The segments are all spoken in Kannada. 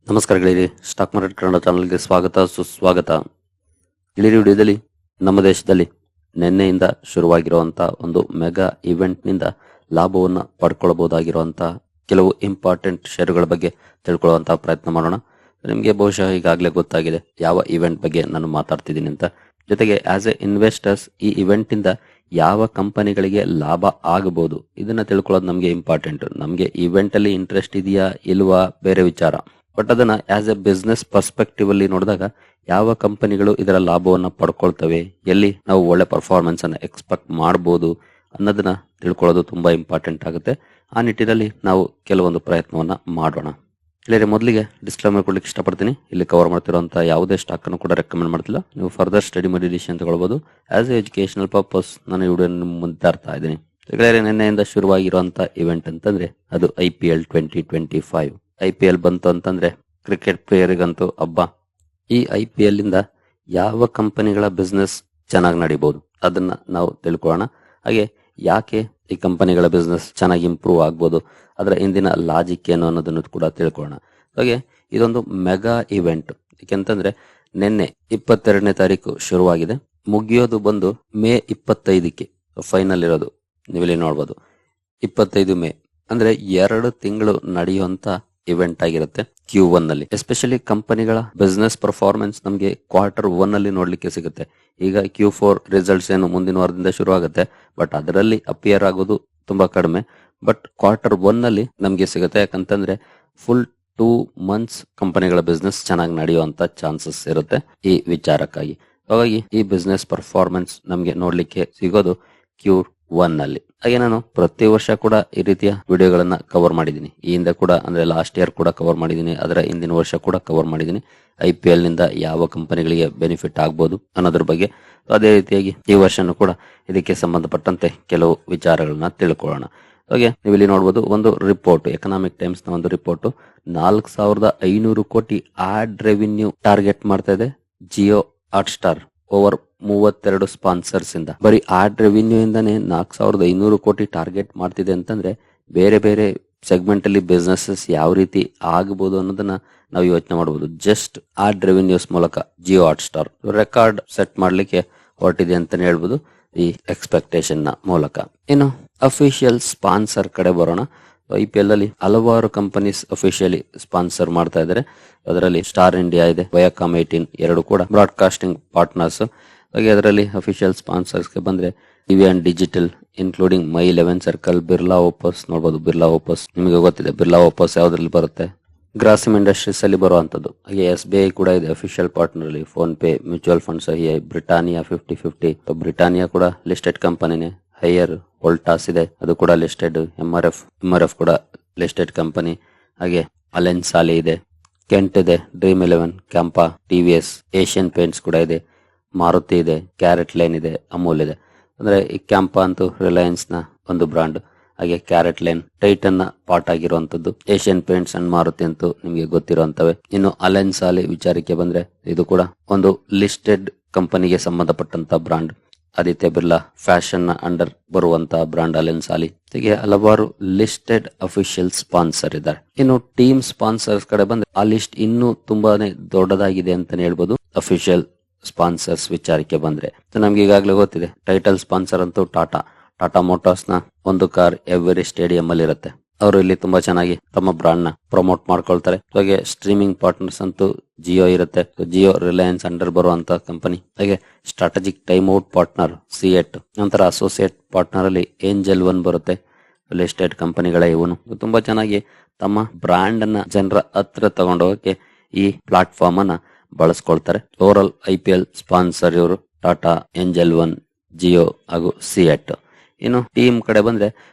ನಮಸ್ಕಾರ ಗೆಳೆಯರಿ, ಸ್ಟಾಕ್ ಮಾರ್ಕೆಟ್ ಕನ್ನಡ ಚಾನಲ್ಗೆ ಸ್ವಾಗತ ಸುಸ್ವಾಗತ. ಗೆಳೆಯರಿ, ವಿಡಿಯೋದಲ್ಲಿ ನಮ್ಮ ದೇಶದಲ್ಲಿ ನಿನ್ನೆಯಿಂದ ಶುರುವಾಗಿರುವಂಥ ಒಂದು ಮೆಗಾ ಇವೆಂಟ್ನಿಂದ ಲಾಭವನ್ನು ಪಡ್ಕೊಳ್ಬಹುದಾಗಿರುವಂಥ ಕೆಲವು ಇಂಪಾರ್ಟೆಂಟ್ ಷೇರುಗಳ ಬಗ್ಗೆ ತಿಳ್ಕೊಳ್ಳುವಂಥ ಪ್ರಯತ್ನ ಮಾಡೋಣ. ನಿಮಗೆ ಬಹುಶಃ ಈಗಾಗಲೇ ಗೊತ್ತಾಗಿದೆ ಯಾವ ಇವೆಂಟ್ ಬಗ್ಗೆ ನಾನು ಮಾತಾಡ್ತಿದ್ದೀನಿ ಅಂತ. ಜೊತೆಗೆ ಆಸ್ ಎ ಇನ್ವೆಸ್ಟರ್ಸ್ ಈ ಇವೆಂಟಿಂದ ಯಾವ ಕಂಪನಿಗಳಿಗೆ ಲಾಭ ಆಗಬಹುದು ಇದನ್ನ ತಿಳ್ಕೊಳ್ಳೋದು ನಮಗೆ ಇಂಪಾರ್ಟೆಂಟ್. ನಮಗೆ ಇವೆಂಟ್ ಅಲ್ಲಿ ಇಂಟ್ರೆಸ್ಟ್ ಇದೆಯಾ ಇಲ್ವಾ ಬೇರೆ ವಿಚಾರ, ಬಟ್ ಅದನ್ನ ಆಸ್ ಎ ಬಿಸ್ನೆಸ್ ಪರ್ಸ್ಪೆಕ್ಟಿವ್ ಅಲ್ಲಿ ನೋಡಿದಾಗ ಯಾವ ಕಂಪನಿಗಳು ಇದರ ಲಾಭವನ್ನ ಪಡ್ಕೊಳ್ತವೆ, ಎಲ್ಲಿ ನಾವು ಒಳ್ಳೆ ಪರ್ಫಾರ್ಮೆನ್ಸ್ ಅನ್ನ ಎಕ್ಸ್ಪೆಕ್ಟ್ ಮಾಡಬಹುದು ಅನ್ನೋದನ್ನ ತಿಳ್ಕೊಳ್ಳೋದು ತುಂಬಾ ಇಂಪಾರ್ಟೆಂಟ್ ಆಗುತ್ತೆ. ಆ ನಿಟ್ಟಿನಲ್ಲಿ ನಾವು ಕೆಲವೊಂದು ಪ್ರಯತ್ನವನ್ನ ಮಾಡೋಣ. ಇಲ್ಲಿ ಮೊದಲಿಗೆ ಡಿಸ್ಕ್ಲೇಮರ್ ಕೊಡ್ಲಿಕ್ಕೆ ಇಷ್ಟಪಡ್ತೀನಿ. ಇಲ್ಲಿ ಕವರ್ ಮಾಡ್ತಿರುವಂತಹ ಯಾವುದೇ ಸ್ಟಾಕ್ ಅನ್ನು ಕೂಡ ರೆಕಮೆಂಡ್ ಮಾಡ್ತಿಲ್ಲ. ನೀವು ಫರ್ದರ್ ಸ್ಟಡಿ ಮಾಡಿ ಡಿಸಿಷನ್ ತಗೊಳ್ಬಹುದು. ಆಸ್ ಎ ಎಜುಕೇಶನಲ್ ಪರ್ಪಸ್ ನಾನು ಈ ವಿಡಿಯೋ ಮುಂದೆ ತರ್ತಾ ಇದ್ದೀನಿ. ನಿನ್ನೆಯಿಂದ ಶುರುವಾಗಿರುವಂತಹ ಇವೆಂಟ್ ಅಂತಂದ್ರೆ ಅದು IPL 2025. IPL ಬಂತು ಅಂತಂದ್ರೆ ಕ್ರಿಕೆಟ್ ಪ್ಲೇಯರಿಗಂತೂ ಹಬ್ಬ. ಈ IPL ಇಂದ ಯಾವ ಕಂಪನಿಗಳ ಬಿಸ್ನೆಸ್ ಚೆನ್ನಾಗಿ ನಡೀಬಹುದು ಅದನ್ನ ನಾವು ತಿಳ್ಕೊಳ್ಳೋಣ. ಹಾಗೆ ಯಾಕೆ ಈ ಕಂಪನಿಗಳ ಬಿಸ್ನೆಸ್ ಚೆನ್ನಾಗಿ ಇಂಪ್ರೂವ್ ಆಗ್ಬೋದು, ಅದರ ಹಿಂದಿನ ಲಾಜಿಕ್ ಏನು ಅನ್ನೋದನ್ನು ಕೂಡ ತಿಳ್ಕೊಳ್ಳೋಣ. ಹಾಗೆ ಇದೊಂದು ಮೆಗಾ ಇವೆಂಟ್. ಯಾಕೆಂತಂದ್ರೆ ನಿನ್ನೆ 22ನೇ ತಾರೀಕು ಶುರುವಾಗಿದೆ, ಮುಗಿಯೋದು ಬಂದು ಮೇ 25ಕ್ಕೆ ಫೈನಲ್ ಇರೋದು. ನೀವಿಲ್ಲಿ ನೋಡ್ಬೋದು 25 ಮೇ ಅಂದ್ರೆ 2 ತಿಂಗಳು ನಡೆಯುವಂತ ಇವೆಂಟ್ ಆಗಿರುತ್ತೆ Q1 ನಲ್ಲಿ. ಎಸ್ಪೆಷಲಿ ಕಂಪನಿಗಳ ಬಿಸ್ನೆಸ್ ಪರ್ಫಾರ್ಮೆನ್ಸ್ ನಮಗೆ Q1 ಅಲ್ಲಿ ನೋಡ್ಲಿಕ್ಕೆ ಸಿಗುತ್ತೆ. ಈಗ Q4 ರಿಸಲ್ಟ್ಸ್ ಏನು ಮುಂದಿನ ವಾರದಿಂದ ಶುರು ಆಗುತ್ತೆ, ಬಟ್ ಅದರಲ್ಲಿ ಅಪಿಯರ್ ಆಗೋದು ತುಂಬಾ ಕಡಿಮೆ. ಬಟ್ Q1 ನಲ್ಲಿ ನಮ್ಗೆ ಸಿಗುತ್ತೆ. ಯಾಕಂತಂದ್ರೆ ಫುಲ್ 2 months ಕಂಪನಿಗಳ ಬಿಸ್ನೆಸ್ ಚೆನ್ನಾಗಿ ನಡೆಯುವಂತ ಚಾನ್ಸಸ್ ಇರುತ್ತೆ ಈ ವಿಚಾರಕ್ಕಾಗಿ. ಹಾಗಾಗಿ ಈ ಬಿಸ್ನೆಸ್ ಪರ್ಫಾರ್ಮೆನ್ಸ್ ನಮ್ಗೆ ನೋಡ್ಲಿಕ್ಕೆ ಸಿಗೋದು Q1 ನಲ್ಲಿ. ಹಾಗೆ ನಾನು ಪ್ರತಿ ವರ್ಷ ಕೂಡ ಈ ರೀತಿಯ ವಿಡಿಯೋಗಳನ್ನ ಕವರ್ ಮಾಡಿದ್ದೀನಿ. ಈ ಹಿಂದೆ ಕೂಡ ಅಂದ್ರೆ ಲಾಸ್ಟ್ ಇಯರ್ ಕೂಡ ಕವರ್ ಮಾಡಿದ್ದೀನಿ, ಅದರ ಹಿಂದಿನ ವರ್ಷ ಕೂಡ ಕವರ್ ಮಾಡಿದ್ದೀನಿ. IPL ನಿಂದ ಯಾವ ಕಂಪನಿಗಳಿಗೆ ಬೆನಿಫಿಟ್ ಆಗ್ಬೋದು ಅನ್ನೋದ್ರ ಬಗ್ಗೆ. ಅದೇ ರೀತಿಯಾಗಿ ಈ ವರ್ಷನೂ ಕೂಡ ಇದಕ್ಕೆ ಸಂಬಂಧಪಟ್ಟಂತೆ ಕೆಲವು ವಿಚಾರಗಳನ್ನ ತಿಳ್ಕೊಳ್ಳೋಣ. ಹಾಗೆ ನೀವು ಇಲ್ಲಿ ನೋಡ್ಬೋದು, ಒಂದು ರಿಪೋರ್ಟ್, ಎಕನಾಮಿಕ್ ಟೈಮ್ಸ್ ನ ಒಂದು ರಿಪೋರ್ಟ್ 4500 ಕೋಟಿ ಆಡ್ ರೆವಿನ್ಯೂ ಟಾರ್ಗೆಟ್ ಮಾಡ್ತಾ ಇದೆ ಜಿಯೋ ಹಾಟ್ಸ್ಟಾರ್ ಓವರ್ 32 ಸ್ಪಾನ್ಸರ್ಸ್ ಇಂದ. ಬರೀ ಆಡ್ ರೆವಿನ್ಯೂ ಇಂದಾನೆ 4500 ಕೋಟಿ ಟಾರ್ಗೆಟ್ ಮಾಡ್ತಿದೆ ಅಂತಂದ್ರೆ ಬೇರೆ ಬೇರೆ ಸೆಗ್ಮೆಂಟ್ ಅಲ್ಲಿ ಬಿಸ್ನೆಸಸ್ ಯಾವ ರೀತಿ ಆಗಬಹುದು ಅನ್ನೋದನ್ನ ನಾವು ಯೋಚನೆ ಮಾಡಬಹುದು. ಜಸ್ಟ್ ಆಡ್ ರೆವಿನ್ಯೂಸ್ ಮೂಲಕ ಜಿಯೋ ಹಾಟ್ಸ್ಟಾರ್ ರೆಕಾರ್ಡ್ ಸೆಟ್ ಮಾಡ್ಲಿಕ್ಕೆ ಹೊರಟಿದೆ ಅಂತಾನೆ ಹೇಳ್ಬೋದು ಈ ಎಕ್ಸ್ಪೆಕ್ಟೇಷನ್ ನ ಮೂಲಕ. ಇನ್ನು ಅಫಿಷಿಯಲ್ ಸ್ಪಾನ್ಸರ್ ಕಡೆ ಬರೋಣ. IPL ಅಲ್ಲಿ ಹಲವಾರು ಕಂಪನೀಸ್ ಅಫಿಷಿಯಲಿ ಸ್ಪಾನ್ಸರ್ ಮಾಡ್ತಾ ಇದ್ದಾರೆ. ಅದರಲ್ಲಿ ಸ್ಟಾರ್ ಇಂಡಿಯಾ ಇದೆ, ವಯಾಕಾಮ್ 18 ಎರಡು ಕೂಡ ಬ್ರಾಡ್ಕಾಸ್ಟಿಂಗ್ ಪಾರ್ಟ್ನರ್ಸ್. ಹಾಗೆ ಅದರಲ್ಲಿ ಅಫಿಷಿಯಲ್ ಸ್ಪಾನ್ಸರ್ಸ್ ಗೆ ಬಂದ್ರೆ TV and digital including My 11 Circle, Birla Opus ನೋಡಬಹುದು. ಬಿರ್ಲಾ ಓಪಸ್ ನಿಮಗೆ ಗೊತ್ತಿದೆ, ಬಿರ್ಲಾ ಓಪಸ್ ಯಾವ್ದ್ರಲ್ಲಿ ಬರುತ್ತೆ, ಗ್ರಾಸಿಮ್ ಇಂಡಸ್ಟ್ರೀಸ್ ಅಲ್ಲಿ ಬರುವಂತದ್ದು. ಹಾಗೆ SBI ಕೂಡ ಇದೆ ಅಫಿಷಿಯಲ್ ಪಾರ್ಟ್ನರ್ ಅಲ್ಲಿ. ಫೋನ್ ಪೇ, ಮ್ಯೂಚುವಲ್ ಫಂಡ್ ಸಹಿ, ಬ್ರಿಟಾನಿಯಾ 50-50. ಬ್ರಿಟಾನಿಯಾ ಕೂಡ ಲಿಸ್ಟೆಡ್ ಕಂಪನಿನೇ. ಹೈಯರ್ ವೋಲ್ಟಾಸ್ ಇದೆ, ಅದು ಕೂಡ ಲಿಸ್ಟೆಡ್. MRF ಕೂಡ ಲಿಸ್ಟೆಡ್ ಕಂಪನಿ. ಹಾಗೆ ಅಲೆನ್ಸಾಲಿ ಇದೆ, ಕೆಂಟ್ ಇದೆ, dream 11, CAMPA, TVS, Asian paints ಕೂಡ ಇದೆ, ಮಾರುತಿ ಇದೆ, ಕ್ಯಾರೆಟ್ ಲೈನ್ ಇದೆ, ಅಮೂಲ್ ಇದೆ. ಅಂದ್ರೆ ಈ ಕ್ಯಾಂಪಾ ಅಂತೂ ರಿಲಯನ್ಸ್ ನ ಒಂದು ಬ್ರಾಂಡ್. ಹಾಗೆ ಕ್ಯಾರೆಟ್ ಲೈನ್ ಟೈಟನ್ ನ ಪಾರ್ಟ್ ಆಗಿರುವಂತದ್ದು. ಏಷ್ಯನ್ ಪೇಂಟ್ಸ್ ಅಂಡ್ ಮಾರುತಿ ಅಂತೂ ನಿಮಗೆ ಗೊತ್ತಿರುವಂತವೆ. ಇನ್ನು ಅಲೆನ್ಸಾಲಿ ವಿಚಾರಕ್ಕೆ ಬಂದ್ರೆ ಇದು ಕೂಡ ಒಂದು ಲಿಸ್ಟೆಡ್ ಕಂಪನಿಗೆ ಸಂಬಂಧಪಟ್ಟಂತ ಬ್ರಾಂಡ್. ಆದಿತ್ಯ ಬಿರ್ಲಾ ಫ್ಯಾಷನ್ ನ ಅಂಡರ್ ಬರುವಂತಹ ಬ್ರಾಂಡ್ ಅಲೆನ್ಸಾಲಿ. ಹೀಗೆ ಹಲವಾರು ಲಿಸ್ಟೆಡ್ ಅಫಿಷಿಯಲ್ ಸ್ಪಾನ್ಸರ್ ಇದ್ದಾರೆ. ಇನ್ನು ಟೀಮ್ ಸ್ಪಾನ್ಸರ್ಸ್ ಕಡೆ ಬಂದ್ರೆ ಆ ಲಿಸ್ಟ್ ಇನ್ನೂ ತುಂಬಾನೇ ದೊಡ್ಡದಾಗಿದೆ ಅಂತಾನೆ ಹೇಳ್ಬೋದು. ಅಫಿಷಿಯಲ್ ಸ್ಪಾನ್ಸರ್ಸ್ ವಿಚಾರಕ್ಕೆ ಬಂದ್ರೆ ನಮ್ಗೆ ಈಗಾಗಲೇ ಗೊತ್ತಿದೆ, ಟೈಟಲ್ ಸ್ಪಾನ್ಸರ್ ಅಂತೂ ಟಾಟಾ ಮೋಟಾರ್ಸ್ ನ ಒಂದು ಕಾರ್ ಎವ್ರಿ ಸ್ಟೇಡಿಯಂ ಅಲ್ಲಿ ಇರುತ್ತೆ. ಅವರು ಇಲ್ಲಿ ತುಂಬಾ ಚೆನ್ನಾಗಿ ತಮ್ಮ ಬ್ರಾಂಡ್ ನ ಪ್ರಮೋಟ್ ಮಾಡ್ಕೊಳ್ತಾರೆ. ಹಾಗೆ ಸ್ಟ್ರೀಮಿಂಗ್ ಪಾರ್ಟ್ನರ್ಸ್ ಅಂತೂ ಜಿಯೋ ಇರುತ್ತೆ. ಜಿಯೋ ರಿಲಯನ್ಸ್ ಅಂಡರ್ ಬರುವಂತ ಕಂಪನಿ. ಹಾಗೆ strategic time out partner CEAT, ನಂತರ ಅಸೋಸಿಯೇಟ್ ಪಾರ್ಟ್ನರ್ ಅಲ್ಲಿ ಏಂಜಲ್ 1 ಬರುತ್ತೆ. ಲಿಸ್ಟೆಡ್ ಕಂಪನಿಗಳ ಇವನು ತುಂಬಾ ಚೆನ್ನಾಗಿ ತಮ್ಮ ಬ್ರಾಂಡ್ ಅನ್ನ ಜನರ ಹತ್ರ ತಗೊಂಡೋಗಕ್ಕೆ ಈ ಪ್ಲಾಟ್ಫಾರ್ಮ್ ಅನ್ನ ಬಳಸ್ಕೊಳ್ತಾರೆ. ಓವರಾಲ್ IPL ಸ್ಪಾನ್ಸರ್ ಇವರು ಟಾಟಾ, ಏಂಜಲ್ 1, ಜಿಯೋ ಹಾಗೂ ಸಿಎಟ್. ಇನ್ನು ಟೀಮ್ ಕಡೆ ಬಂದ್ರೆ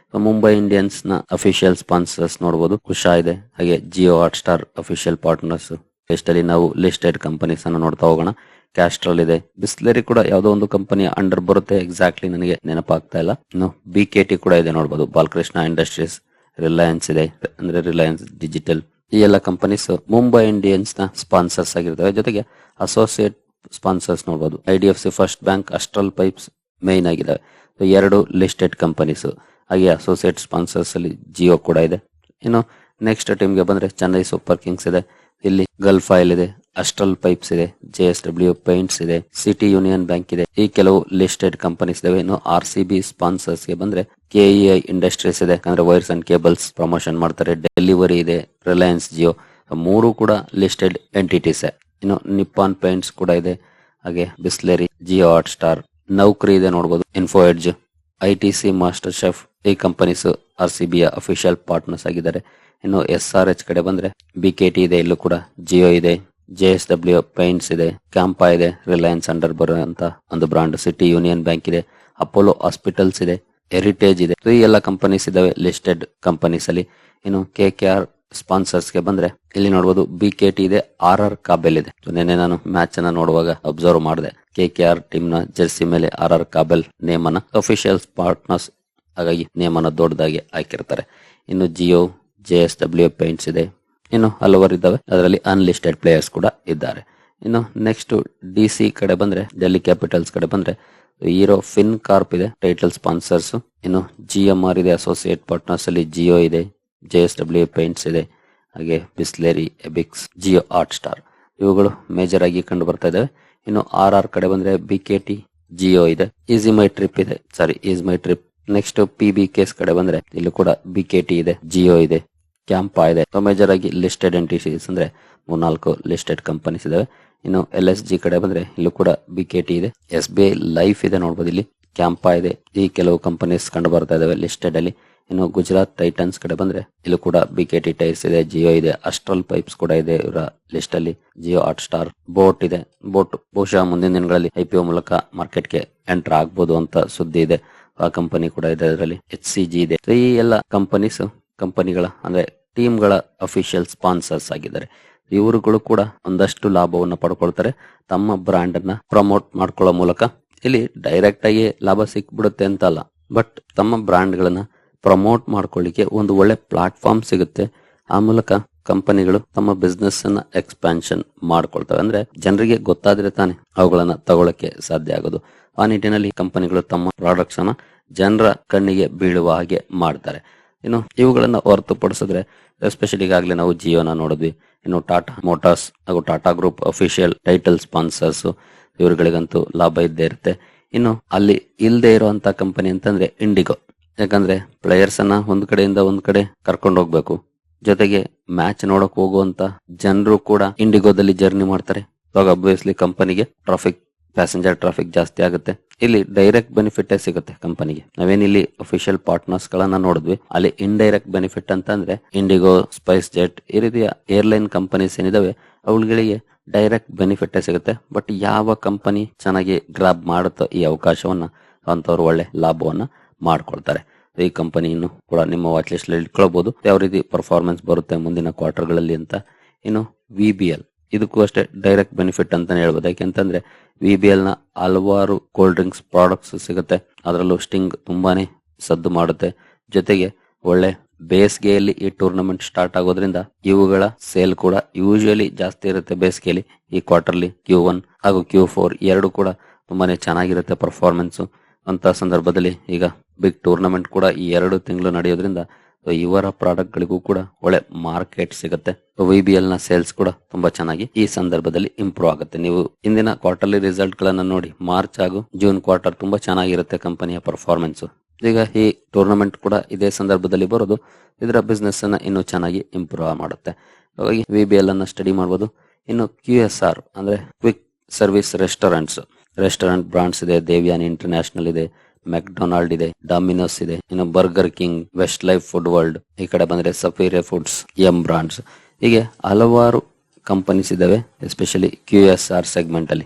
ಮುಂಬೈ ಇಂಡಿಯನ್ಸ್ ನ ಅಫಿಷಿಯಲ್ ಸ್ಪಾನ್ಸರ್ಸ್ ನೋಡಬಹುದು, ಕುಶಾ ಇದೆ. ಹಾಗೆ Jio Hotstar official partners list ಅಲ್ಲಿ ನಾವು ಲಿಸ್ಟೆಡ್ ಕಂಪನೀಸ್ ಅನ್ನು ನೋಡ್ತಾ ಹೋಗೋಣ. ಕ್ಯಾಸ್ಟ್ರಲ್ ಇದೆ, ಬಿಸ್ಲರಿ ಕೂಡ ಯಾವುದೋ ಒಂದು ಕಂಪನಿ ಅಂಡರ್ ಬರುತ್ತೆ, ಎಕ್ಸಾಕ್ಟ್ಲಿ ನನಗೆ ನೆನಪಾಗ್ತಾ ಇಲ್ಲ. ಇನ್ನು BKT ಕೂಡ ಇದೆ ನೋಡಬಹುದು, ಬಾಲಕೃಷ್ಣ ಇಂಡಸ್ಟ್ರೀಸ್, ರಿಲಯನ್ಸ್ ಇದೆ ಅಂದ್ರೆ ರಿಲಯನ್ಸ್ ಡಿಜಿಟಲ್. ಈ ಎಲ್ಲ ಕಂಪನೀಸ್ ಮುಂಬೈ ಇಂಡಿಯನ್ಸ್ ನ ಸ್ಪಾನ್ಸರ್ಸ್ ಆಗಿರ್ತವೆ. ಜೊತೆಗೆ ಅಸೋಸಿಯೇಟ್ ಸ್ಪಾನ್ಸರ್ಸ್ ನೋಡಬಹುದು, IDFC first bank, Astral pipes main ಆಗಿದ್ದಾವೆ. ಎರಡು ಲಿಸ್ಟೆಡ್ ಕಂಪನೀಸ್. ಹಾಗೆ ಅಸೋಸಿಯೇಟ್ ಸ್ಪಾನ್ಸರ್ಸ್ ಅಲ್ಲಿ ಜಿಯೋ ಕೂಡ ಇದೆ. ಇನ್ನು ನೆಕ್ಸ್ಟ್ ಟೀಮ್ಗೆ ಬಂದ್ರೆ ಚೆನ್ನೈ ಸೂಪರ್ ಕಿಂಗ್ಸ್ ಇದೆ, ಇಲ್ಲಿ ಗಲ್ಫ್ ಆಯಿಲ್ ಇದೆ, ಅಸ್ಟ್ರಲ್ ಪೈಪ್ಸ್ ಇದೆ, JSW ಪೇಂಟ್ಸ್ ಇದೆ, ಸಿಟಿ ಯೂನಿಯನ್ ಬ್ಯಾಂಕ್ ಇದೆ. ಈ ಕೆಲವು ಲಿಸ್ಟೆಡ್ ಕಂಪನೀಸ್ ಇದಾವೆ. ಇನ್ನು RCB ಸ್ಪಾನ್ಸರ್ಸ್ ಗೆ ಬಂದ್ರೆ KEI ಇಂಡಸ್ಟ್ರೀಸ್ ಇದೆ, ಅಂದ್ರೆ ವೈರ್ಸ್ ಅಂಡ್ ಕೇಬಲ್ಸ್ ಪ್ರಮೋಷನ್ ಮಾಡ್ತಾರೆ. ಡೆಲಿವರಿ ಇದೆ, ರಿಲಯನ್ಸ್ ಜಿಯೋ, ಮೂರು ಕೂಡ ಲಿಸ್ಟೆಡ್ ಎಂಟಿಟೀಸ್. ಇನ್ನು ನಿಪ್ಪಾನ್ ಪೇಂಟ್ಸ್ ಕೂಡ ಇದೆ, ಹಾಗೆ ಬಿಸ್ಲೆರಿ, ಜಿಯೋ ಹಾಟ್ ಸ್ಟಾರ್, ನೌಕರಿ ಇದೆ ನೋಡಬಹುದು, info edge, ITC master chef. ಈ ಕಂಪನೀಸ್ RCB ಯ ಅಫಿಷಿಯಲ್ ಪಾರ್ಟ್ನರ್ಸ್ ಆಗಿದ್ದಾರೆ. ಇನ್ನು SRH ಕಡೆ ಬಂದ್ರೆ BKT ಇದೆ, ಇಲ್ಲೂ ಕೂಡ ಜಿಯೋ ಇದೆ, JSW ಪೇಂಟ್ಸ್ ಇದೆ, ಕ್ಯಾಂಪಾ ಇದೆ, ರಿಲಯನ್ಸ್ ಅಂಡರ್ ಬರುವಂತ ಒಂದು ಬ್ರಾಂಡ್, ಸಿಟಿ ಯೂನಿಯನ್ ಬ್ಯಾಂಕ್ ಇದೆ, ಅಪೋಲೋ ಹಾಸ್ಪಿಟಲ್ಸ್ ಇದೆ, ಹೆರಿಟೇಜ್ ಇದೆ. ಈ ಎಲ್ಲ ಕಂಪನೀಸ್ ಇದಾವೆ ಲಿಸ್ಟೆಡ್ ಕಂಪನೀಸ್ ಅಲ್ಲಿ. ಇನ್ನು KKR ಸ್ಪಾನ್ಸರ್ಸ್ ಗೆ ಬಂದ್ರೆ ಇಲ್ಲಿ ನೋಡಬಹುದು BKT ಇದೆ, RR ಕಾಬೆಲ್ ಇದೆ. ನಿನ್ನೆ ನಾನು ಮ್ಯಾಚ್ ಅನ್ನ ನೋಡುವಾಗ ಅಬ್ಸರ್ವ್ ಮಾಡಿದೆ, KKR ಟೀಮ್ ನ ಜೆರ್ಸಿ ಮೇಲೆ RR ಕಾಬೆಲ್ ನೇಮ್ ಅನ್ನ ಅಫಿಷಿಯಲ್ ಪಾರ್ಟ್ನರ್ಸ್, ಹಾಗಾಗಿ ನೇಮ್ ಅನ್ನ ದೊಡ್ಡದಾಗಿ ಹಾಕಿರ್ತಾರೆ. ಇನ್ನು ಜಿಯೋ, JSW ಪೇಂಟ್ಸ್ ಇದೆ, ಇನ್ನು ಹಲವರು ಇದ್ದಾವೆ. ಅದರಲ್ಲಿ ಅನ್ಲಿಸ್ಟೆಡ್ ಪ್ಲೇಯರ್ಸ್ ಕೂಡ ಇದ್ದಾರೆ. ಇನ್ನು ನೆಕ್ಸ್ಟ್ DC ಕಡೆ ಬಂದ್ರೆ, ಡೆಲ್ಲಿ ಕ್ಯಾಪಿಟಲ್ಸ್ ಕಡೆ ಬಂದ್ರೆ ಹೀರೋ ಫಿನ್ ಕಾರ್ಪ್ ಇದೆ, ಟೈಟಲ್ ಸ್ಪಾನ್ಸರ್ಸ್. ಇನ್ನು GMR ಇದೆ, ಅಸೋಸಿಯೇಟ್ ಪಾರ್ಟ್ನರ್ಸ್ ಅಲ್ಲಿ ಜಿಯೋ ಇದೆ, JSW ಪೇಂಟ್ಸ್ ಇದೆ, ಹಾಗೆ ಬಿಸ್ಲೆರಿ, ಎಬಿಕ್ಸ್, ಜಿಯೋ ಹಾಟ್ ಸ್ಟಾರ್, ಇವುಗಳು ಮೇಜರ್ ಆಗಿ ಕಂಡು ಬರ್ತಾ ಇದಾವೆ. ಇನ್ನು RR ಕಡೆ ಬಂದ್ರೆ BKT, ಜಿಯೋ ಇದೆ, ಈಸಿ ಮೈ ಟ್ರಿಪ್ ಇದೆ, is my trip. Next PBKs ಕಡೆ ಬಂದ್ರೆ ಇಲ್ಲಿ ಕೂಡ BKT ಇದೆ, ಜಿಯೋ ಇದೆ, ಕ್ಯಾಂಪಾ ಇದೆ. ಮೇಜರ್ ಆಗಿ ಲಿಸ್ಟೆಡ್ ಎಂಟಿಟೀಸ್ ಅಂದ್ರೆ 3-4 ಲಿಸ್ಟೆಡ್ ಕಂಪನೀಸ್ ಇದಾವೆ. ಇನ್ನು LSG ಕಡೆ ಬಂದ್ರೆ ಇಲ್ಲೂ ಕೂಡ BKT ಇದೆ, SBI ಲೈಫ್ ಇದೆ ನೋಡಬಹುದು, ಇಲ್ಲಿ ಕ್ಯಾಂಪಾ ಇದೆ. ಈ ಕೆಲವು ಕಂಪನೀಸ್ ಕಂಡು ಬರ್ತಾ ಇದಾವೆ ಲಿಸ್ಟೆಡ್ ಅಲ್ಲಿ. ಇನ್ನು ಗುಜರಾತ್ ಟೈಟನ್ಸ್ ಕಡೆ ಬಂದ್ರೆ ಇಲ್ಲೂ ಕೂಡ BKT ಟೈರ್ಸ್ ಇದೆ, ಜಿಯೋ ಇದೆ, ಅಸ್ಟ್ರಲ್ ಪೈಪ್ಸ್ ಕೂಡ ಇದೆ ಇವರ ಲಿಸ್ಟ್ ಅಲ್ಲಿ, ಜಿಯೋ ಹಾಟ್ ಸ್ಟಾರ್, ಬೋಟ್ ಇದೆ. ಬೋಟ್ ಬಹುಶಃ ಮುಂದಿನ ದಿನಗಳಲ್ಲಿ IPO ಮೂಲಕ ಮಾರ್ಕೆಟ್ಗೆ ಎಂಟರ್ ಆಗ್ಬೋದು ಅಂತ ಸುದ್ದಿ ಇದೆ, ಆ ಕಂಪನಿ ಕೂಡ ಇದೆ. ಅದರಲ್ಲಿ HCG ಇದೆ. ಈ ಎಲ್ಲ ಕಂಪನಿಗಳ ಅಂದ್ರೆ ಟೀಮ್ಗಳ ಅಫಿಷಿಯಲ್ ಸ್ಪಾನ್ಸರ್ಸ್ ಆಗಿದ್ದಾರೆ. ಇವರುಗಳು ಕೂಡ ಒಂದಷ್ಟು ಲಾಭವನ್ನು ಪಡ್ಕೊಳ್ತಾರೆ ತಮ್ಮ ಬ್ರಾಂಡ್ ಅನ್ನ ಪ್ರಮೋಟ್ ಮಾಡ್ಕೊಳ್ಳೋ ಮೂಲಕ. ಇಲ್ಲಿ ಡೈರೆಕ್ಟ್ ಆಗಿ ಲಾಭ ಸಿಕ್ಬಿಡುತ್ತೆ ಅಂತ ಅಲ್ಲ, ಬಟ್ ತಮ್ಮ ಬ್ರಾಂಡ್ ಗಳನ್ನ ಪ್ರಮೋಟ್ ಮಾಡ್ಕೊಳ್ಳಿಕ್ಕೆ ಒಂದು ಒಳ್ಳೆ ಪ್ಲಾಟ್ಫಾರ್ಮ್ ಸಿಗುತ್ತೆ. ಆ ಮೂಲಕ ಕಂಪನಿಗಳು ತಮ್ಮ ಬಿಸ್ನೆಸ್ ಅನ್ನ ಎಕ್ಸ್ಪಾನ್ಷನ್ ಮಾಡ್ಕೊಳ್ತವೆ. ಅಂದ್ರೆ ಜನರಿಗೆ ಗೊತ್ತಾದ್ರೆ ತಾನೆ ಅವುಗಳನ್ನ ತಗೊಳಕ್ಕೆ ಸಾಧ್ಯ ಆಗೋದು. ಆ ನಿಟ್ಟಿನಲ್ಲಿ ಕಂಪನಿಗಳು ತಮ್ಮ ಪ್ರಾಡಕ್ಟ್ಸ್ ಅನ್ನ ಜನರ ಕಣ್ಣಿಗೆ ಬೀಳುವ ಹಾಗೆ ಮಾಡ್ತಾರೆ. ಇನ್ನು ಇವುಗಳನ್ನ ಹೊರತುಪಡಿಸಿದ್ರೆ ಎಸ್ಪೆಷಲಿ ಈಗಾಗಲೇ ನಾವು ಜಿಯೋನ ನೋಡಿದ್ವಿ. ಇನ್ನು ಟಾಟಾ ಮೋಟಾರ್ಸ್ ಹಾಗೂ Tata group official title sponsors, ಇವರುಗಳಿಗಂತೂ ಲಾಭ ಇದ್ದೇ ಇರುತ್ತೆ. ಇನ್ನು ಅಲ್ಲಿ ಇಲ್ಲದೆ ಇರುವಂತ ಕಂಪನಿ ಅಂತಂದ್ರೆ ಇಂಡಿಗೋ. ಯಾಕಂದ್ರೆ ಪ್ಲೇಯರ್ಸ್ ಅನ್ನ ಒಂದ್ ಕಡೆಯಿಂದ ಒಂದ್ ಕಡೆ ಕರ್ಕೊಂಡು ಹೋಗ್ಬೇಕು, ಜೊತೆಗೆ ಮ್ಯಾಚ್ ನೋಡಕ್ ಹೋಗುವಂತ ಜನರು ಕೂಡ ಇಂಡಿಗೋದಲ್ಲಿ ಜರ್ನಿ ಮಾಡ್ತಾರೆ. ಇವಾಗ ಅಬ್ವಿಯಸ್ಲಿ ಕಂಪನಿಗೆ ಪ್ಯಾಸೆಂಜರ್ ಟ್ರಾಫಿಕ್ ಜಾಸ್ತಿ ಆಗುತ್ತೆ. ಇಲ್ಲಿ ಡೈರೆಕ್ಟ್ ಬೆನಿಫಿಟ್ ಸಿಗುತ್ತೆ ಕಂಪನಿಗೆ. ನಾವೇನಿಲ್ಲಿ ಅಫಿಷಿಯಲ್ ಪಾರ್ಟ್ನರ್ಸ್ ಗಳನ್ನ ನೋಡಿದ್ವಿ, ಅಲ್ಲಿ ಇಂಡೈರೆಕ್ಟ್ ಬೆನಿಫಿಟ್ ಅಂತಂದ್ರೆ ಇಂಡಿಗೋ, ಸ್ಪೈಸ್ ಜೆಟ್, ಈ ರೀತಿಯ ಏರ್ಲೈನ್ ಕಂಪನೀಸ್ ಏನಿದಾವೆ ಅವುಗಳಿಗೆ ಡೈರೆಕ್ಟ್ ಬೆನಿಫಿಟ್ ಸಿಗುತ್ತೆ. ಬಟ್ ಯಾವ ಕಂಪನಿ ಚೆನ್ನಾಗಿ ಗ್ರಾಬ್ ಮಾಡುತ್ತೋ ಈ ಅವಕಾಶವನ್ನ, ಅಂತವ್ರು ಒಳ್ಳೆ ಲಾಭವನ್ನ ಮಾಡ್ಕೊಳ್ತಾರೆ. ಈ ಕಂಪನಿಯನ್ನು ಕೂಡ ನಿಮ್ಮ ವಾಚ್ ಲಿಸ್ಟ್ ಅಲ್ಲಿ ಇಟ್ಕೊಳ್ಬಹುದು, ಯಾವ ರೀತಿ ಪರ್ಫಾರ್ಮೆನ್ಸ್ ಬರುತ್ತೆ ಮುಂದಿನ ಕ್ವಾರ್ಟರ್ ಗಳಲ್ಲಿ ಅಂತ. ಇನ್ನು VBL, ಇದಕ್ಕೂ ಅಷ್ಟೇ ಡೈರೆಕ್ಟ್ ಬೆನಿಫಿಟ್ ಅಂತಾನೆ ಹೇಳ್ಬೋದು. ಯಾಕೆಂತಂದ್ರೆ VBL ನ ಹಲವಾರು ಕೋಲ್ಡ್ ಡ್ರಿಂಕ್ಸ್ ಪ್ರಾಡಕ್ಟ್ಸ್ ಸಿಗುತ್ತೆ, ಅದರಲ್ಲೂ ಸ್ಟಿಂಗ್ ತುಂಬಾನೇ ಸದ್ದು ಮಾಡುತ್ತೆ. ಜೊತೆಗೆ ಒಳ್ಳೆ ಬೇಸಿಗೆಯಲ್ಲಿ ಈ ಟೂರ್ನಮೆಂಟ್ ಸ್ಟಾರ್ಟ್ ಆಗೋದ್ರಿಂದ ಇವುಗಳ ಸೇಲ್ ಕೂಡ ಯೂಶುವಲಿ ಜಾಸ್ತಿ ಇರುತ್ತೆ ಬೇಸಿಗೆಯಲ್ಲಿ. ಈ ಕ್ವಾರ್ಟರ್ಲಿ Q1 ಹಾಗೂ Q4 ಎರಡು ಕೂಡ ತುಂಬಾನೇ ಚೆನ್ನಾಗಿರುತ್ತೆ ಪರ್ಫಾರ್ಮೆನ್ಸ್. ಅಂತ ಸಂದರ್ಭದಲ್ಲಿ ಈಗ ಬಿಗ್ ಟೂರ್ನಮೆಂಟ್ ಕೂಡ ಈ 2 ತಿಂಗಳು ನಡೆಯೋದ್ರಿಂದ ಇವರ ಪ್ರಾಡಕ್ಟ್ ಗಳಿಗೂ ಕೂಡ ಒಳ್ಳೆ ಮಾರ್ಕೆಟ್ ಸಿಗುತ್ತೆ. VBL ನ ಸೇಲ್ಸ್ ಕೂಡ ತುಂಬಾ ಚೆನ್ನಾಗಿ ಈ ಸಂದರ್ಭದಲ್ಲಿ ಇಂಪ್ರೂವ್ ಆಗುತ್ತೆ. ನೀವು ಇಂದಿನ ಕ್ವಾರ್ಟರ್ಲಿ ರಿಸಲ್ಟ್ ಗಳನ್ನ ನೋಡಿ, ಮಾರ್ಚ್ ಹಾಗೂ ಜೂನ್ ಕ್ವಾರ್ಟರ್ ತುಂಬಾ ಚೆನ್ನಾಗಿರುತ್ತೆ ಕಂಪನಿಯ ಪರ್ಫಾರ್ಮೆನ್ಸ್. ಈಗ ಈ ಟೂರ್ನಮೆಂಟ್ ಕೂಡ ಇದೇ ಸಂದರ್ಭದಲ್ಲಿ ಬರೋದು ಇದರ ಬಿಸ್ನೆಸ್ ಅನ್ನ ಇನ್ನೂ ಚೆನ್ನಾಗಿ ಇಂಪ್ರೂವ್ ಮಾಡುತ್ತೆ. ಹಾಗಾಗಿ VBL ಅನ್ನ ಸ್ಟಡಿ ಮಾಡಬಹುದು. ಇನ್ನು QSR ಅಂದ್ರೆ ಕ್ವಿಕ್ ಸರ್ವಿಸ್ ರೆಸ್ಟೋರೆಂಟ್ ಬ್ರಾಂಡ್ಸ್ ಇದೆ. ದೇವ್ಯಾನಿ ಇಂಟರ್ನ್ಯಾಷನಲ್ ಇದೆ, ಮೆಕ್ಡೊನಾಲ್ಡ್ ಇದೆ, ಡಾಮಿನೋಸ್ ಇದೆ, ಇನ್ನು Burger King, Westlife Foodworld, ಈ ಕಡೆ ಬಂದ್ರೆ ಸಫೀರೆ ಫುಡ್ಸ್, ಬ್ರಾಂಡ್ಸ್, ಹೀಗೆ ಹಲವಾರು ಕಂಪನೀಸ್ ಇದಾವೆ ಎಸ್ಪೆಷಲಿ QSR ಸೆಗ್ಮೆಂಟ್ ಅಲ್ಲಿ.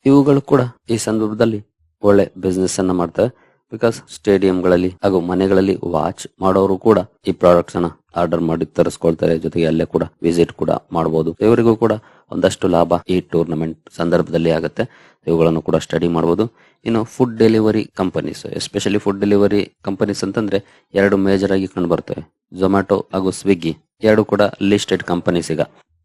ಇವುಗಳು ಕೂಡ ಈ ಸಂದರ್ಭದಲ್ಲಿ ಒಳ್ಳೆ ಬಿಸ್ನೆಸ್ ಅನ್ನ ಮಾಡ್ತವೆ. ಬಿಕಾಸ್ ಸ್ಟೇಡಿಯಂಗಳಲ್ಲಿ ಹಾಗೂ ಮನೆಗಳಲ್ಲಿ ವಾಚ್ ಮಾಡೋರು ಕೂಡ ಈ ಪ್ರಾಡಕ್ಟ್ಸ್ ಅನ್ನ ಆರ್ಡರ್ ಮಾಡಿ ತರಿಸ್ಕೊಳ್ತಾರೆ. ಜೊತೆಗೆ ಅಲ್ಲೇ ಕೂಡ ವಿಸಿಟ್ ಕೂಡ ಮಾಡಬಹುದು. ಇವರಿಗೂ ಕೂಡ ಒಂದಷ್ಟು ಲಾಭ ಈ ಟೂರ್ನಮೆಂಟ್ ಸಂದರ್ಭದಲ್ಲಿ ಆಗುತ್ತೆ. ಇವುಗಳನ್ನು ಕೂಡ ಸ್ಟಡಿ ಮಾಡಬಹುದು. ಇನ್ನು food delivery companies, especially food delivery companies ಅಂತಂದ್ರೆ 2 ಮೇಜರ್ ಆಗಿ ಕಂಡು ಬರ್ತವೆ, ಝೊಮ್ಯಾಟೊ ಹಾಗೂ ಸ್ವಿಗ್ಗಿ. 2 ಕೂಡ ಲಿಸ್ಟೆಡ್ ಕಂಪನೀಸ್. ಈಗ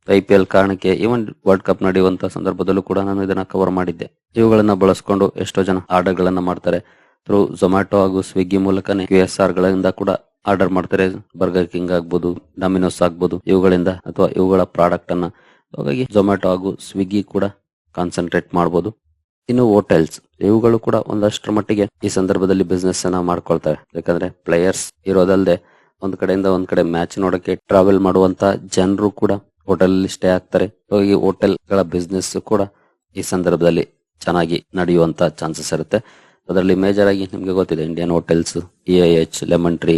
IPL ಕಾರಣಕ್ಕೆ ಈವನ್ ವರ್ಲ್ಡ್ ಕಪ್ ನಡೆಯುವಂತ ಸಂದರ್ಭದಲ್ಲೂ ಕೂಡ ನಾನು ಇದನ್ನ ಕವರ್ ಮಾಡಿದ್ದೆ. ಇವುಗಳನ್ನ ಬಳಸ್ಕೊಂಡು ಎಷ್ಟೋ ಜನ ಆರ್ಡರ್ ಗಳನ್ನ ಮಾಡ್ತಾರೆ. ಥ್ರೂ ಝೊಮ್ಯಾಟೊ ಹಾಗೂ ಸ್ವಿಗ್ಗಿ ಮೂಲಕನೇ QSR ಗಳಿಂದ ಕೂಡ ಆರ್ಡರ್ ಮಾಡ್ತಾರೆ. ಬರ್ಗರ್ ಕಿಂಗ್ ಆಗ್ಬೋದು, ಡಾಮಿನೋಸ್ ಆಗ್ಬೋದು, ಇವುಗಳಿಂದ ಅಥವಾ ಇವುಗಳ ಪ್ರಾಡಕ್ಟ್ ಅನ್ನ ಹಾಗಾಗಿ ಝೊಮ್ಯಾಟೊ ಹಾಗೂ ಸ್ವಿಗ್ಗಿ ಕೂಡ ಕಾನ್ಸಂಟ್ರೇಟ್ ಮಾಡಬಹುದು. ಇನ್ನು ಹೋಟೆಲ್ಸ್ ಇವುಗಳು ಕೂಡ ಒಂದಷ್ಟರ ಮಟ್ಟಿಗೆ ಈ ಸಂದರ್ಭದಲ್ಲಿ ಬಿಸ್ನೆಸ್ ಅನ್ನ ಮಾಡ್ಕೊಳ್ತವೆ. ಯಾಕಂದ್ರೆ ಪ್ಲೇಯರ್ಸ್ ಇರೋದಲ್ಲದೆ ಒಂದ್ ಕಡೆಯಿಂದ ಒಂದ್ ಕಡೆ ಮ್ಯಾಚ್ ನೋಡಕ್ಕೆ ಟ್ರಾವೆಲ್ ಮಾಡುವಂತ ಜನರು ಕೂಡ ಹೋಟೆಲ್ ಅಲ್ಲಿ ಸ್ಟೇ ಆಗ್ತಾರೆ. ಹಾಗಾಗಿ ಹೋಟೆಲ್ ಗಳ ಬಿಸ್ನೆಸ್ ಕೂಡ ಈ ಸಂದರ್ಭದಲ್ಲಿ ಚೆನ್ನಾಗಿ ನಡೆಯುವಂತ ಚಾನ್ಸಸ್ ಇರುತ್ತೆ. ಅದರಲ್ಲಿ ಮೇಜರ್ ಆಗಿ ನಿಮ್ಗೆ ಗೊತ್ತಿದೆ Indian hotels, EIH, lemon tree,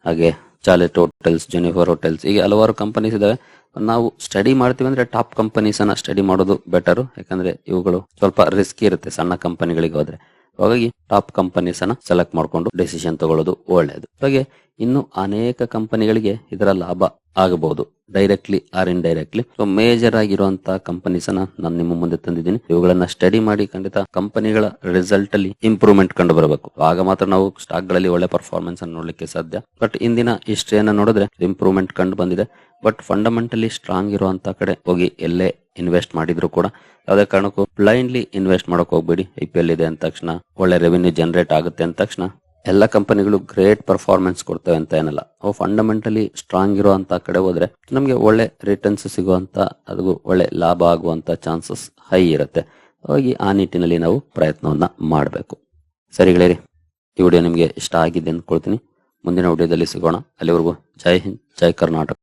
ಹಾಗೆ ಚಾಲೆಟ್ ಹೋಟೆಲ್ಸ್, ಜೆನಿಫರ್ ಹೋಟೆಲ್ಸ್, ಹೀಗೆ ಹಲವಾರು ಕಂಪನೀಸ್ ಇದಾವೆ. ನಾವು ಸ್ಟಡಿ ಮಾಡ್ತೀವಿ ಅಂದ್ರೆ ಟಾಪ್ ಕಂಪನೀಸ್ ಅನ್ನ ಸ್ಟಡಿ ಮಾಡೋದು ಬೆಟರ್. ಯಾಕಂದ್ರೆ ಇವುಗಳು ಸ್ವಲ್ಪ ರಿಸ್ಕ್ ಇರುತ್ತೆ ಸಣ್ಣ ಕಂಪನಿಗಳಿಗೆ ಹೋದ್ರೆ. ಹಾಗಾಗಿ ಟಾಪ್ ಕಂಪನೀಸ್ ಅನ್ನ ಸೆಲೆಕ್ಟ್ ಮಾಡ್ಕೊಂಡು ಡಿಸಿಷನ್ ತಗೊಳ್ಳೋದು ಒಳ್ಳೆಯದು. ಹಾಗೆ ಇನ್ನು ಅನೇಕ ಕಂಪನಿಗಳಿಗೆ ಇದರ ಲಾಭ ಆಗಬಹುದು, directly R indirectly. So major ಆಗಿರುವಂತಹ ಕಂಪನೀಸ್ ಅನ್ನ ನಾನು ನಿಮ್ಮ ಮುಂದೆ ತಂದಿದ್ದೀನಿ. ಇವುಗಳನ್ನ ಸ್ಟಡಿ ಮಾಡಿ ಖಂಡಿತ ಕಂಪನಿಗಳ ರಿಸಲ್ಟ್ ಅಲ್ಲಿ ಇಂಪ್ರೂವ್ಮೆಂಟ್ ಕಂಡು ಬರಬೇಕು. ಆಗ ಮಾತ್ರ ನಾವು ಸ್ಟಾಕ್ ಗಳಲ್ಲಿ ಒಳ್ಳೆ ಪರ್ಫಾರ್ಮೆನ್ಸ್ ಅನ್ನು ನೋಡ್ಲಿಕ್ಕೆ ಸಾಧ್ಯ. ಬಟ್ ಇಂದಿನ ಹಿಸ್ಟ್ರಿಯನ್ನ ನೋಡಿದ್ರೆ ಇಂಪ್ರೂವ್ಮೆಂಟ್ ಕಂಡು ಬಂದಿದೆ. ಬಟ್ ಫಂಡಮೆಂಟಲಿ ಸ್ಟ್ರಾಂಗ್ ಇರುವಂತ ಕಡೆ ಹೋಗಿ ಎಲ್ಲೇ ಇನ್ವೆಸ್ಟ್ ಮಾಡಿದ್ರು ಕೂಡ ಯಾವುದೇ ಕಾರಣಕ್ಕೂ ಬ್ಲೈಂಡ್ಲಿ ಇನ್ವೆಸ್ಟ್ ಮಾಡಕ್ ಹೋಗ್ಬೇಡಿ. IPL ಇದೆ ಅಂದ ತಕ್ಷಣ, ಒಳ್ಳೆ ರೆವಿನ್ಯೂ ಜನರೇಟ್ ಆಗುತ್ತೆ ಅಂದ ತಕ್ಷಣ ಎಲ್ಲ ಕಂಪನಿಗಳು ಗ್ರೇಟ್ ಪರ್ಫಾರ್ಮೆನ್ಸ್ ಕೊಡ್ತವೆ ಅಂತ ಏನಲ್ಲ. ಅವು ಫಂಡಮೆಂಟಲಿ ಸ್ಟ್ರಾಂಗ್ ಇರುವಂತ ಕಡೆ ಹೋದ್ರೆ ನಮ್ಗೆ ಒಳ್ಳೆ ರಿಟರ್ನ್ಸ್ ಸಿಗುವಂತ, ಅದು ಒಳ್ಳೆ ಲಾಭ ಆಗುವಂತ ಚಾನ್ಸಸ್ ಹೈ ಇರುತ್ತೆ. ಹಾಗಾಗಿ ಆ ನಿಟ್ಟಿನಲ್ಲಿ ನಾವು ಪ್ರಯತ್ನವನ್ನ ಮಾಡಬೇಕು. ಸರಿ ಗೆಳೆಯರಿ, ಈ ವಿಡಿಯೋ ನಿಮ್ಗೆ ಇಷ್ಟ ಆಗಿದೆ ಅಂದ್ಕೊಳ್ತೀನಿ. ಮುಂದಿನ ವಿಡಿಯೋದಲ್ಲಿ ಸಿಗೋಣ. ಅಲ್ಲಿವರೆಗೂ ಜೈ ಹಿಂದ್, ಜೈ ಕರ್ನಾಟಕ.